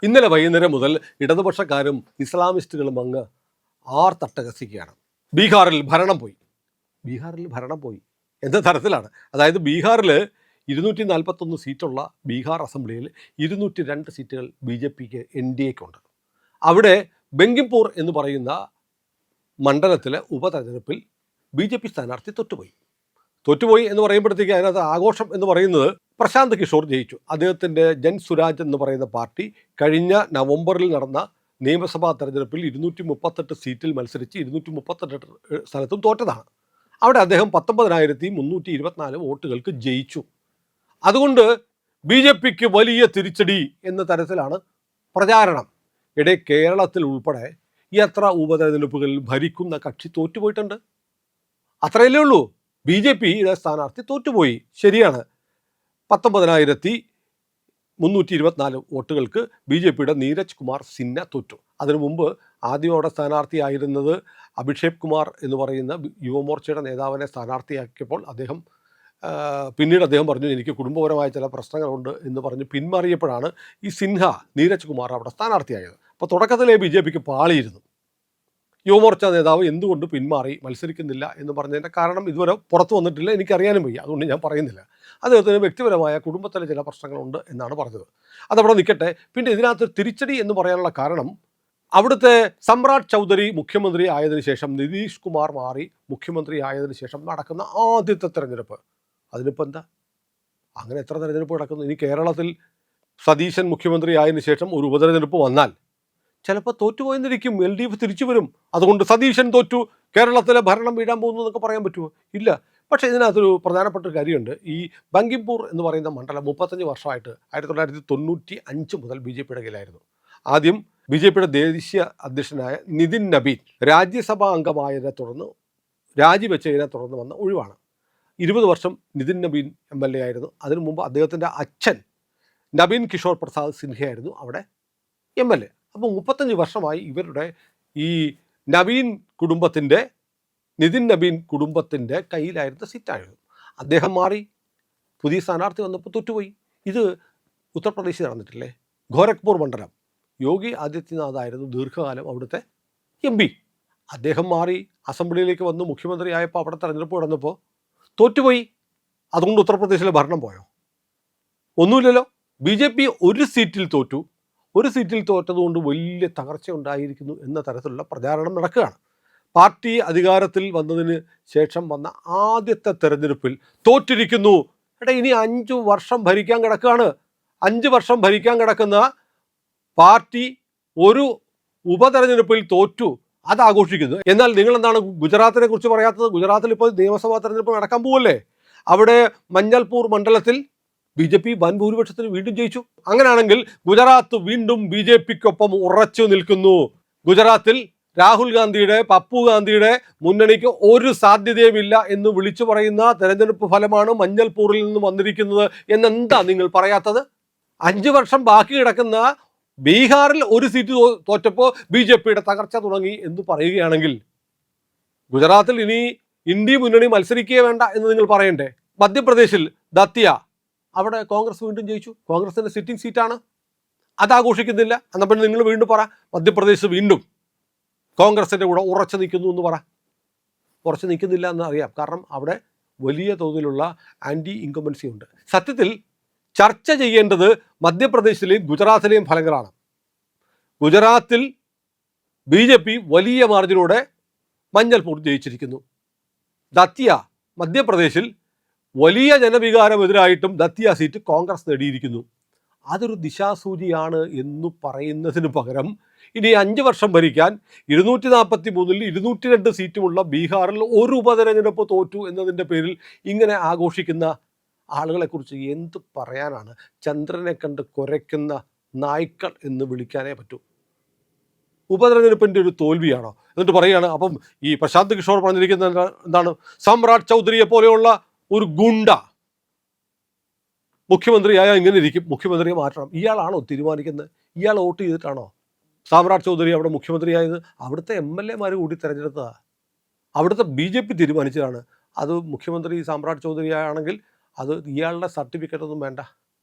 ഇന്നലെ വൈകുന്നേരം മുതൽ ഇടതുപക്ഷക്കാരും ഇസ്ലാമിസ്റ്റുകളും അങ്ങ് ആർത്തട്ടഹസിക്കുകയാണ്. ബീഹാറിൽ ഭരണം പോയി എന്ന തരത്തിലാണ്. അതായത് ബീഹാറിൽ 241 സീറ്റുള്ള ബീഹാർ അസംബ്ലിയിൽ 202 സീറ്റുകൾ BJPക്ക് NDAക്കുണ്ട്. അവിടെ ബങ്കിംപൂർ എന്ന് പറയുന്ന മണ്ഡലത്തിലെ ഉപതെരഞ്ഞെടുപ്പിൽ BJP സ്ഥാനാർത്ഥി തോറ്റുപോയി എന്ന് പറയുമ്പോഴത്തേക്ക് അതിനകത്ത് ആഘോഷം എന്ന് പറയുന്നത് പ്രശാന്ത് കിഷോർ ജയിച്ചു. അദ്ദേഹത്തിൻ്റെ ജൻ സുരാജ് എന്ന് പറയുന്ന പാർട്ടി കഴിഞ്ഞ നവംബറിൽ നടന്ന നിയമസഭാ തെരഞ്ഞെടുപ്പിൽ 238 സീറ്റിൽ മത്സരിച്ച് 238 സ്ഥലത്തും തോറ്റതാണ്. അവിടെ അദ്ദേഹം 19,324 വോട്ടുകൾക്ക് ജയിച്ചു. അതുകൊണ്ട് BJPക്ക് വലിയ തിരിച്ചടി എന്ന തരത്തിലാണ് പ്രചാരണം. കേരളത്തിൽ ഉൾപ്പെടെ എത്ര ഉപതെരഞ്ഞെടുപ്പുകളിൽ ഭരിക്കുന്ന കക്ഷി തോറ്റുപോയിട്ടുണ്ട്? അത്രയല്ലേ ഉള്ളൂ. BJPയുടെ സ്ഥാനാർത്ഥി തോറ്റുപോയി, ശരിയാണ്. 19,324 വോട്ടുകൾക്ക് BJPയുടെ നീരജ് കുമാർ സിൻഹ തോറ്റു. അതിനു മുമ്പ് ആദ്യമോടെ സ്ഥാനാർത്ഥിയായിരുന്നത് അഭിഷേക് കുമാർ എന്ന് പറയുന്ന യുവമോർച്ചയുടെ നേതാവിനെ സ്ഥാനാർത്ഥിയാക്കിയപ്പോൾ പിന്നീട് അദ്ദേഹം പറഞ്ഞു എനിക്ക് കുടുംബപരമായ ചില പ്രശ്നങ്ങളുണ്ട് എന്ന് പറഞ്ഞ് പിന്മാറിയപ്പോഴാണ് ഈ സിൻഹ നീരജ് കുമാർ അവിടെ സ്ഥാനാർത്ഥിയായത്. അപ്പോൾ തുടക്കത്തിലെ BJPക്ക് പാളിയിരുന്നു. യുവമോർച്ച നേതാവ് എന്തുകൊണ്ട് പിന്മാറി, മത്സരിക്കുന്നില്ല എന്ന് പറഞ്ഞതിൻ്റെ കാരണം ഇതുവരെ പുറത്തു വന്നിട്ടില്ല, എനിക്കറിയാനും വയ്യ, അതുകൊണ്ട് ഞാൻ പറയുന്നില്ല. അദ്ദേഹത്തിന് വ്യക്തിപരമായ കുടുംബത്തിലെ ചില പ്രശ്നങ്ങളുണ്ട് എന്നാണ് പറഞ്ഞത്. അതവിടെ നിൽക്കട്ടെ. പിന്നെ ഇതിനകത്ത് തിരിച്ചടി എന്ന് പറയാനുള്ള കാരണം അവിടുത്തെ സമ്രാട് ചൗധരി മുഖ്യമന്ത്രി ആയതിനു ശേഷം നിതീഷ് കുമാർ മാറി മുഖ്യമന്ത്രി ആയതിനു ശേഷം നടക്കുന്ന ആദ്യത്തെ തെരഞ്ഞെടുപ്പ്. അതിനിപ്പോൾ എന്താ, അങ്ങനെ എത്ര തെരഞ്ഞെടുപ്പ് നടക്കുന്നു? ഇനി കേരളത്തിൽ സതീശൻ മുഖ്യമന്ത്രി ആയതിനു ശേഷം ഒരു ഉപതെരഞ്ഞെടുപ്പ് വന്നാൽ ചിലപ്പോൾ തോറ്റുപോയെന്നിരിക്കും, LDF തിരിച്ചു വരും. അതുകൊണ്ട് സതീശൻ തോറ്റു, കേരളത്തിലെ ഭരണം വീഴാൻ പോകുന്നു എന്നൊക്കെ പറയാൻ പറ്റുമോ? ഇല്ല. പക്ഷേ ഇതിനകത്തൊരു പ്രധാനപ്പെട്ട ഒരു കാര്യമുണ്ട്. ഈ ബങ്കിംപൂർ എന്ന് പറയുന്ന മണ്ഡലം 35 വർഷമായിട്ട് 1995 മുതൽ BJPയുടെ കയ്യിലായിരുന്നു. ആദ്യം BJPയുടെ ദേശീയ അധ്യക്ഷനായ നിതിൻ നബീൻ രാജ്യസഭാ അംഗമായതിനെ തുടർന്ന് രാജിവെച്ചതിനെ തുടർന്ന് വന്ന ഒഴിവാണ്. 20 വർഷം നിതിൻ നബീൻ MLA ആയിരുന്നു. അതിനു മുമ്പ് അദ്ദേഹത്തിൻ്റെ അച്ഛൻ നവീൻ കിഷോർ പ്രസാദ് സിൻഹയായിരുന്നു അവിടെ MLA. അപ്പോൾ 35 വർഷമായി ഇവരുടെ ഈ നിതിൻ നബീൻ കുടുംബത്തിൻ്റെ കയ്യിലായിരുന്ന സീറ്റായിരുന്നു. അദ്ദേഹം മാറി, പുതിയ സ്ഥാനാർത്ഥി വന്നപ്പോൾ തോറ്റുപോയി. ഇത് ഉത്തർപ്രദേശിൽ നടന്നിട്ടില്ലേ? ഗോരഖ്പൂർ മണ്ഡലം യോഗി ആദിത്യനാഥ് ആയിരുന്നു ദീർഘകാലം അവിടുത്തെ MP. അദ്ദേഹം മാറി അസംബ്ലിയിലേക്ക് വന്ന് മുഖ്യമന്ത്രിയായപ്പോൾ അവിടെ തെരഞ്ഞെടുപ്പ് നടന്നപ്പോൾ തോറ്റുപോയി. അതുകൊണ്ട് ഉത്തർപ്രദേശിലെ ഭരണം പോയോ? ഒന്നുമില്ലല്ലോ. BJP ഒരു സീറ്റിൽ തോറ്റു. ഒരു സീറ്റിൽ തോറ്റതുകൊണ്ട് വലിയ തകർച്ച ഉണ്ടായിരിക്കുന്നു എന്ന തരത്തിലുള്ള പ്രചാരണം നടക്കുകയാണ്. പാർട്ടി അധികാരത്തിൽ വന്നതിന് ശേഷം വന്ന ആദ്യത്തെ തെരഞ്ഞെടുപ്പിൽ തോറ്റിരിക്കുന്നു. ഇനി 5 വർഷം ഭരിക്കാൻ കിടക്കുകയാണ്. 5 വർഷം ഭരിക്കാൻ കിടക്കുന്ന പാർട്ടി ഒരു ഉപതെരഞ്ഞെടുപ്പിൽ തോറ്റു, അത് ആഘോഷിക്കുന്നു. എന്നാൽ നിങ്ങൾ എന്താണ് ഗുജറാത്തിനെ കുറിച്ച് പറയാത്തത്? ഗുജറാത്തിൽ ഇപ്പോൾ നിയമസഭാ തെരഞ്ഞെടുപ്പ് നടക്കാൻ പോവല്ലേ? അവിടെ മഞ്ഞൾപൂർ മണ്ഡലത്തിൽ BJP വൻ ഭൂരിപക്ഷത്തിന് വീണ്ടും ജയിച്ചു. അങ്ങനെയാണെങ്കിൽ ഗുജറാത്ത് വീണ്ടും BJPക്കൊപ്പം ഉറച്ചു നിൽക്കുന്നു. ഗുജറാത്തിൽ രാഹുൽ ഗാന്ധിയുടെ പപ്പു ഗാന്ധിയുടെ മുന്നണിക്ക് ഒരു സാധ്യതയുമില്ല എന്ന് വിളിച്ചു പറയുന്ന തെരഞ്ഞെടുപ്പ് ഫലമാണ് മഞ്ഞൾപൂരിൽ നിന്ന് വന്നിരിക്കുന്നത് എന്നെന്താ നിങ്ങൾ പറയാത്തത്? 5 വർഷം ബാക്കി കിടക്കുന്ന ബീഹാറിൽ ഒരു സീറ്റ് തോറ്റപ്പോൾ BJPയുടെ തകർച്ച തുടങ്ങി എന്ന് പറയുകയാണെങ്കിൽ ഗുജറാത്തിൽ ഇനി ഇന്ത്യ മുന്നണി മത്സരിക്കുകയേ വേണ്ട എന്ന് നിങ്ങൾ പറയണ്ടേ? മധ്യപ്രദേശിൽ ദത്തിയ, അവിടെ കോൺഗ്രസ് വീണ്ടും ജയിച്ചു. കോൺഗ്രസിൻ്റെ സിറ്റിംഗ് സീറ്റാണ്, അതാഘോഷിക്കുന്നില്ല. എന്നാൽ പിന്നെ നിങ്ങൾ വീണ്ടും പറ മധ്യപ്രദേശ് വീണ്ടും കോൺഗ്രസിൻ്റെ കൂടെ ഉറച്ചു നിൽക്കുന്നു എന്ന് പറ. ഉറച്ചു നിൽക്കുന്നില്ല എന്ന് അറിയാം, കാരണം അവിടെ വലിയ തോതിലുള്ള ആൻറ്റി ഇൻകംബൻസി ഉണ്ട്. സത്യത്തിൽ ചർച്ച ചെയ്യേണ്ടത് മധ്യപ്രദേശിലെയും ഗുജറാത്തിലെയും ഫലങ്ങളാണ്. ഗുജറാത്തിൽ BJP വലിയ മാർജിനോടെ മഞ്ഞൾപൂർ ജയിച്ചിരിക്കുന്നു. ദത്തിയ മധ്യപ്രദേശിൽ വലിയ ജനവികാരമെതിരായിട്ടും ദത്തിയ സീറ്റ് കോൺഗ്രസ് നേടിയിരിക്കുന്നു. അതൊരു ദിശാസൂചിയാണ് എന്ന് പറയുന്നതിന് പകരം ഇനി 5 വർഷം ഭരിക്കാൻ 243-ൽ 202 സീറ്റുമുള്ള ബീഹാറിൽ ഒരു ഉപതെരഞ്ഞെടുപ്പ് തോറ്റു എന്നതിൻ്റെ പേരിൽ ഇങ്ങനെ ആഘോഷിക്കുന്ന ആളുകളെക്കുറിച്ച് എന്ത് പറയാനാണ്? ചന്ദ്രനെ കണ്ട് കുരയ്ക്കുന്ന നായ്ക്കൾ എന്ന് വിളിക്കാനേ പറ്റൂ. ഉപതെരഞ്ഞെടുപ്പിൻ്റെ ഒരു തോൽവിയാണോ? എന്നിട്ട് പറയുകയാണ്. അപ്പം ഈ പ്രശാന്ത് കിഷോർ പറഞ്ഞിരിക്കുന്നത് എന്താണ്? സമ്രാട് ചൗധരിയെ പോലെയുള്ള ഒരു ഗുണ്ട മുഖ്യമന്ത്രിയായാൽ ഇങ്ങനെ ഇരിക്കും, മുഖ്യമന്ത്രിയെ മാറ്റണം. ഇയാളാണോ തീരുമാനിക്കുന്നത്? ഇയാൾ വോട്ട് ചെയ്തിട്ടാണോ സമ്രാട് ചൗധരി അവിടെ മുഖ്യമന്ത്രിയായത്? അവിടുത്തെ MLA കൂടി തിരഞ്ഞെടുത്തതാണ്. അവിടുത്തെ BJP തീരുമാനിച്ചതാണ്. അത് മുഖ്യമന്ത്രി സമ്രാട് ചൗധരി ആണെങ്കിൽ അത് ഇയാളുടെ സർട്ടിഫിക്കറ്റ് ഒന്നും വേണ്ട.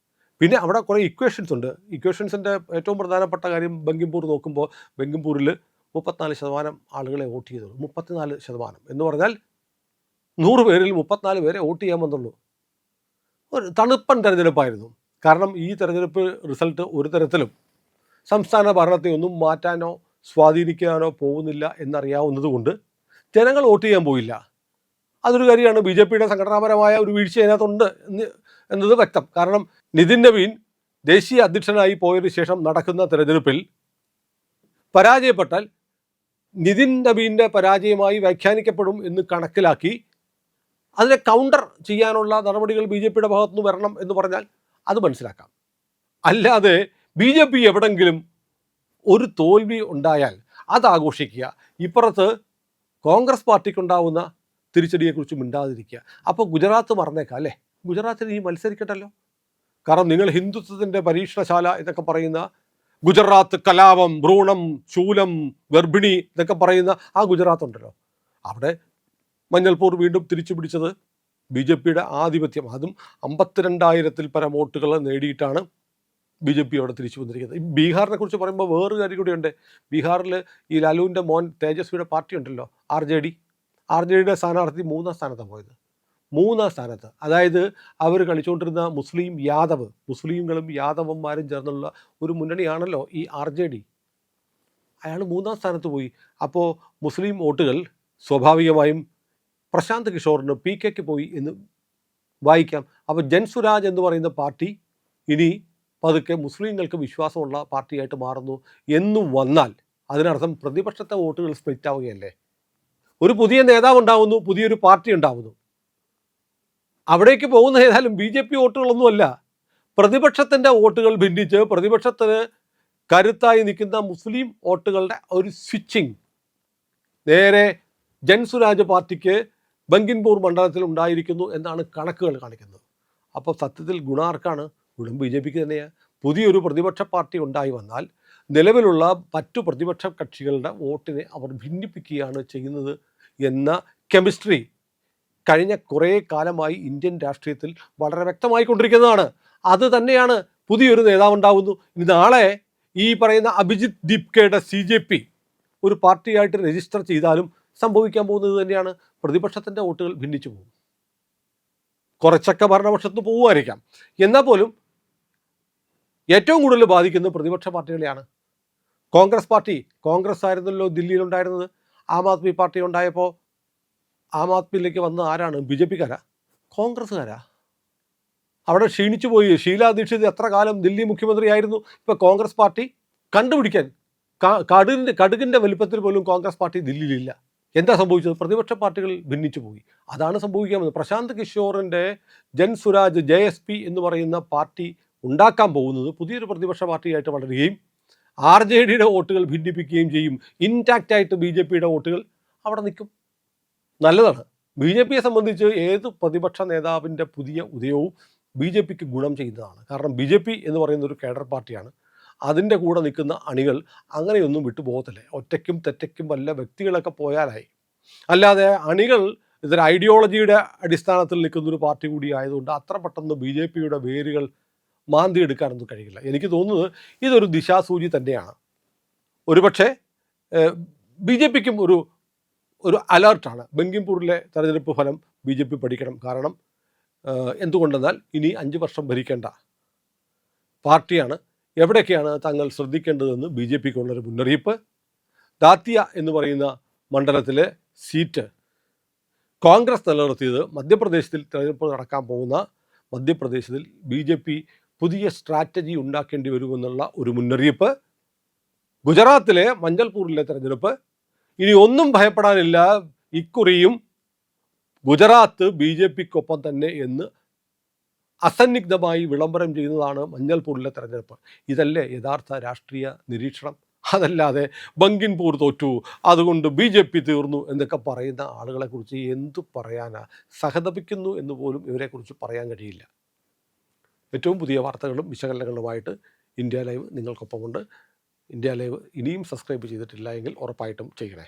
പിന്നെ അവിടെ കുറേ ഇക്വേഷൻസ് ഉണ്ട്. ഇക്വേഷൻസിൻ്റെ ഏറ്റവും പ്രധാനപ്പെട്ട കാര്യം ബങ്കിംപൂർ നോക്കുമ്പോൾ ബങ്കിംപൂരിൽ 34% ആളുകളെ വോട്ട് ചെയ്തുള്ളൂ. 34% എന്ന് പറഞ്ഞാൽ 100 പേരിൽ 34 പേരെ വോട്ട് ചെയ്യാൻ വന്നുള്ളൂ. ഒരു തണുപ്പൻ തെരഞ്ഞെടുപ്പായിരുന്നു. കാരണം ഈ തെരഞ്ഞെടുപ്പ് റിസൾട്ട് ഒരു തരത്തിലും സംസ്ഥാന ഭരണത്തെ ഒന്നും മാറ്റാനോ സ്വാധീനിക്കാനോ പോകുന്നില്ല എന്നറിയാവുന്നത് കൊണ്ട് ജനങ്ങൾ വോട്ട് ചെയ്യാൻ പോയില്ല. അതൊരു കാര്യമാണ്. ബി ജെ പിയുടെ സംഘടനാപരമായ ഒരു വീഴ്ച അതിനകത്തുണ്ട് എന്നത് വ്യക്തം. കാരണം നിതിൻ നവീൻ ദേശീയ അധ്യക്ഷനായി പോയതിനു ശേഷം നടക്കുന്ന തെരഞ്ഞെടുപ്പിൽ പരാജയപ്പെട്ടാൽ നിതിൻ നവീൻ്റെ പരാജയമായി വ്യാഖ്യാനിക്കപ്പെടും എന്ന് കണക്കിലാക്കി അതിനെ കൗണ്ടർ ചെയ്യാനുള്ള നടപടികൾ ബി ജെ പിയുടെ ഭാഗത്തുനിന്ന് വരണം എന്ന് പറഞ്ഞാൽ അത് മനസ്സിലാക്കാം. അല്ലാതെ ബി ജെ പി എവിടെങ്കിലും ഒരു തോൽവി ഉണ്ടായാൽ അത് ആഘോഷിക്കുക, ഇപ്പുറത്ത് കോൺഗ്രസ് പാർട്ടിക്കുണ്ടാവുന്ന തിരിച്ചടിയെക്കുറിച്ച് മിണ്ടാതിരിക്കുക. അപ്പോൾ ഗുജറാത്ത് മറന്നേക്കാം അല്ലേ? ഗുജറാത്തിൽ ഇനി മത്സരിക്കട്ടല്ലോ. കാരണം നിങ്ങൾ ഹിന്ദുത്വത്തിൻ്റെ പരീക്ഷണശാല എന്നൊക്കെ പറയുന്ന ഗുജറാത്ത് കലാപം, ഭ്രൂണം, ശൂലം, ഗർഭിണി എന്നൊക്കെ പറയുന്ന ആ ഗുജറാത്ത് ഉണ്ടല്ലോ, അവിടെ മഞ്ഞൾപൂർ വീണ്ടും തിരിച്ചു പിടിച്ചത് ബി ജെ പിയുടെ ആധിപത്യം, അതും 52,000-ൽ പരം വോട്ടുകൾ നേടിയിട്ടാണ് ബി ജെ പി അവിടെ തിരിച്ചു വന്നിരിക്കുന്നത്. ഈ ബീഹാറിനെ കുറിച്ച് പറയുമ്പോൾ വേറൊരു കാര്യം കൂടിയുണ്ട്. ബീഹാറിൽ ഈ ലാലുവിൻ്റെ മോൻ തേജസ്വിയുടെ പാർട്ടി ഉണ്ടല്ലോ, ആർ ജെ ഡിയുടെ സ്ഥാനാർത്ഥി 3-ാം സ്ഥാനത്താണ് പോയത്. 3-ാം സ്ഥാനത്ത്. അതായത് അവർ കളിച്ചുകൊണ്ടിരുന്ന മുസ്ലിങ്ങളും യാദവന്മാരും ചേർന്നുള്ള ഒരു മുന്നണിയാണല്ലോ ഈ ആർ ജെ ഡി. അയാൾ 3-ാം സ്ഥാനത്ത് പോയി. അപ്പോൾ മുസ്ലിം വോട്ടുകൾ സ്വാഭാവികമായും പ്രശാന്ത് കിഷോറിന് പി കെക്ക് പോയി എന്ന് വായിക്കാം. അപ്പോൾ ജൻസുരാജ് എന്ന് പറയുന്ന പാർട്ടി ഇനി പതുക്കെ മുസ്ലിങ്ങൾക്ക് വിശ്വാസമുള്ള പാർട്ടിയായിട്ട് മാറുന്നു എന്ന് വന്നാൽ അതിനർത്ഥം പ്രതിപക്ഷത്തെ വോട്ടുകൾ സ്പ്ലിറ്റ് ആവുകയല്ലേ. ഒരു പുതിയ നേതാവ് ഉണ്ടാവുന്നു, പുതിയൊരു പാർട്ടി ഉണ്ടാവുന്നു. അവിടേക്ക് പോകുന്ന ഏതായാലും ബി ജെ പി വോട്ടുകളൊന്നുമല്ല, പ്രതിപക്ഷത്തിൻ്റെ വോട്ടുകൾ ഭിന്നിച്ച് പ്രതിപക്ഷത്തിന് കരുത്തായി നിൽക്കുന്ന മുസ്ലിം വോട്ടുകളുടെ ഒരു സ്വിച്ചിങ് നേരെ ജൻസുരാജ് പാർട്ടിക്ക് ബങ്കിംപൂർ മണ്ഡലത്തിൽ ഉണ്ടായിരിക്കുന്നു എന്നാണ് കണക്കുകൾ കാണിക്കുന്നത്. അപ്പോൾ സത്യത്തിൽ ഗുണാർക്കാണ്? ഗുണം ബി ജെ പിക്ക് തന്നെയാണ്. പുതിയൊരു പ്രതിപക്ഷ പാർട്ടി ഉണ്ടായി വന്നാൽ നിലവിലുള്ള മറ്റു പ്രതിപക്ഷ കക്ഷികളുടെ വോട്ടിനെ അവർ ഭിന്നിപ്പിക്കുകയാണ് ചെയ്യുന്നത് എന്ന കെമിസ്ട്രി കഴിഞ്ഞ കുറേ കാലമായി ഇന്ത്യൻ രാഷ്ട്രീയത്തിൽ വളരെ വ്യക്തമായിക്കൊണ്ടിരിക്കുന്നതാണ്. അത് തന്നെയാണ് പുതിയൊരു നേതാവുണ്ടാവുന്നു. ഇനി നാളെ ഈ പറയുന്ന അഭിജിത്ത് ദീപ്കയുടെ CJP ഒരു പാർട്ടിയായിട്ട് രജിസ്റ്റർ ചെയ്താലും സംഭവിക്കാൻ പോകുന്നത് തന്നെയാണ്. പ്രതിപക്ഷത്തിൻ്റെ വോട്ടുകൾ ഭിന്നിച്ചു പോകും. കുറച്ചൊക്കെ ഭരണപക്ഷത്ത് പോകുമായിരിക്കാം, എന്നാൽ പോലും ഏറ്റവും കൂടുതൽ ബാധിക്കുന്നത് പ്രതിപക്ഷ പാർട്ടികളെയാണ്. കോൺഗ്രസ് ആയിരുന്നല്ലോ ദില്ലിയിലുണ്ടായിരുന്നത്. ആം ആദ്മി പാർട്ടി ഉണ്ടായപ്പോൾ ആം ആദ്മിയിലേക്ക് വന്ന ആരാണ്? ബി ജെ പിക്കാരാ? കോൺഗ്രസ്സുകാരാ? അവിടെ ക്ഷീണിച്ചു പോയി. ഷീലാ ദീക്ഷിത് എത്ര കാലം ദില്ലി മുഖ്യമന്ത്രിയായിരുന്നു. ഇപ്പോൾ കോൺഗ്രസ് പാർട്ടി കണ്ടുപിടിക്കാൻ കടുകിൻ്റെ വലുപ്പത്തിൽ പോലും കോൺഗ്രസ് പാർട്ടി ദില്ലിയിലില്ല. എന്താ സംഭവിച്ചത്? പ്രതിപക്ഷ പാർട്ടികൾ ഭിന്നിച്ചു പോയി. അതാണ് സംഭവിക്കാൻ പോകുന്നത്. പ്രശാന്ത് കിഷോറിൻ്റെ ജൻസുരാജ് JSP എന്ന് പറയുന്ന പാർട്ടി ഉണ്ടാക്കാൻ പോകുന്നത് പുതിയൊരു പ്രതിപക്ഷ പാർട്ടിയായിട്ട് വളരുകയും RJDയുടെ വോട്ടുകൾ ഭിന്നിപ്പിക്കുകയും ചെയ്യും. ഇൻടാക്റ്റായിട്ട് BJPയുടെ വോട്ടുകൾ അവിടെ നിൽക്കും. നല്ലതാണ്. BJPയെ സംബന്ധിച്ച് ഏത് പ്രതിപക്ഷ നേതാവിൻ്റെ പുതിയ ഉദയവും BJPക്ക് ഗുണം ചെയ്യുന്നതാണ്. കാരണം BJP എന്ന് പറയുന്ന ഒരു കേഡർ പാർട്ടിയാണ്. അതിൻ്റെ കൂടെ നിൽക്കുന്ന അണികൾ അങ്ങനെയൊന്നും വിട്ടുപോകത്തില്ല. ഒറ്റയ്ക്കും തെറ്റയ്ക്കും വല്ല വ്യക്തികളൊക്കെ പോയാലായി. അല്ലാതെ അണികൾ ഇതൊരു ഐഡിയോളജിയുടെ അടിസ്ഥാനത്തിൽ നിൽക്കുന്നൊരു പാർട്ടി കൂടി ആയതുകൊണ്ട് അത്ര പെട്ടെന്ന് BJPയുടെ വേരുകൾ മാന്തി എടുക്കാനൊന്നും കഴിയില്ല. എനിക്ക് തോന്നുന്നത് ഇതൊരു ദിശാസൂചി തന്നെയാണ്. ഒരുപക്ഷെ BJPക്കും ഒരു അലേർട്ടാണ്. ബങ്കിംപൂരിലെ തെരഞ്ഞെടുപ്പ് ഫലം BJP പഠിക്കണം. കാരണം എന്തുകൊണ്ടെന്നാൽ ഇനി 5 വർഷം ഭരിക്കേണ്ട പാർട്ടിയാണ്. എവിടെയൊക്കെയാണ് തങ്ങൾ ശ്രദ്ധിക്കേണ്ടതെന്ന് BJPക്കുള്ളൊരു മുന്നറിയിപ്പ്. ദാത്തിയ എന്ന് പറയുന്ന മണ്ഡലത്തിലെ സീറ്റ് കോൺഗ്രസ് നിലനിർത്തിയത് മധ്യപ്രദേശിൽ തെരഞ്ഞെടുപ്പ് നടക്കാൻ പോകുന്ന മധ്യപ്രദേശിൽ BJP പുതിയ സ്ട്രാറ്റജി ഉണ്ടാക്കേണ്ടി വരുമെന്നുള്ള ഒരു മുന്നറിയിപ്പ്. ഗുജറാത്തിലെ മഞ്ചൽപൂരിലെ തെരഞ്ഞെടുപ്പ് ഇനി ഒന്നും ഭയപ്പെടാനില്ല. ഇക്കുറിയും ഗുജറാത്ത് BJPക്കൊപ്പം തന്നെ എന്ന് അസന്നിഗ്ധമായി വിളംബരം ചെയ്യുന്നതാണ് മഞ്ഞൾപൂരിലെ തെരഞ്ഞെടുപ്പ്. ഇതല്ലേ യഥാർത്ഥ രാഷ്ട്രീയ നിരീക്ഷണം? അതല്ലാതെ ബങ്കിംപൂർ തോറ്റു, അതുകൊണ്ട് BJP തീർന്നു എന്നൊക്കെ പറയുന്ന ആളുകളെക്കുറിച്ച് എന്തു പറയാനാ? സഹതപിക്കുന്നു എന്ന് പോലും ഇവരെക്കുറിച്ച് പറയാൻ കഴിയില്ല. ഏറ്റവും പുതിയ വാർത്തകളും വിശകലനങ്ങളുമായിട്ട് ഇന്ത്യ ലൈവ് നിങ്ങൾക്കൊപ്പമുണ്ട്. ഇന്ത്യ ലൈവ് ഇനിയും സബ്സ്ക്രൈബ് ചെയ്തിട്ടില്ല എങ്കിൽ ഉറപ്പായിട്ടും ചെയ്യണേ.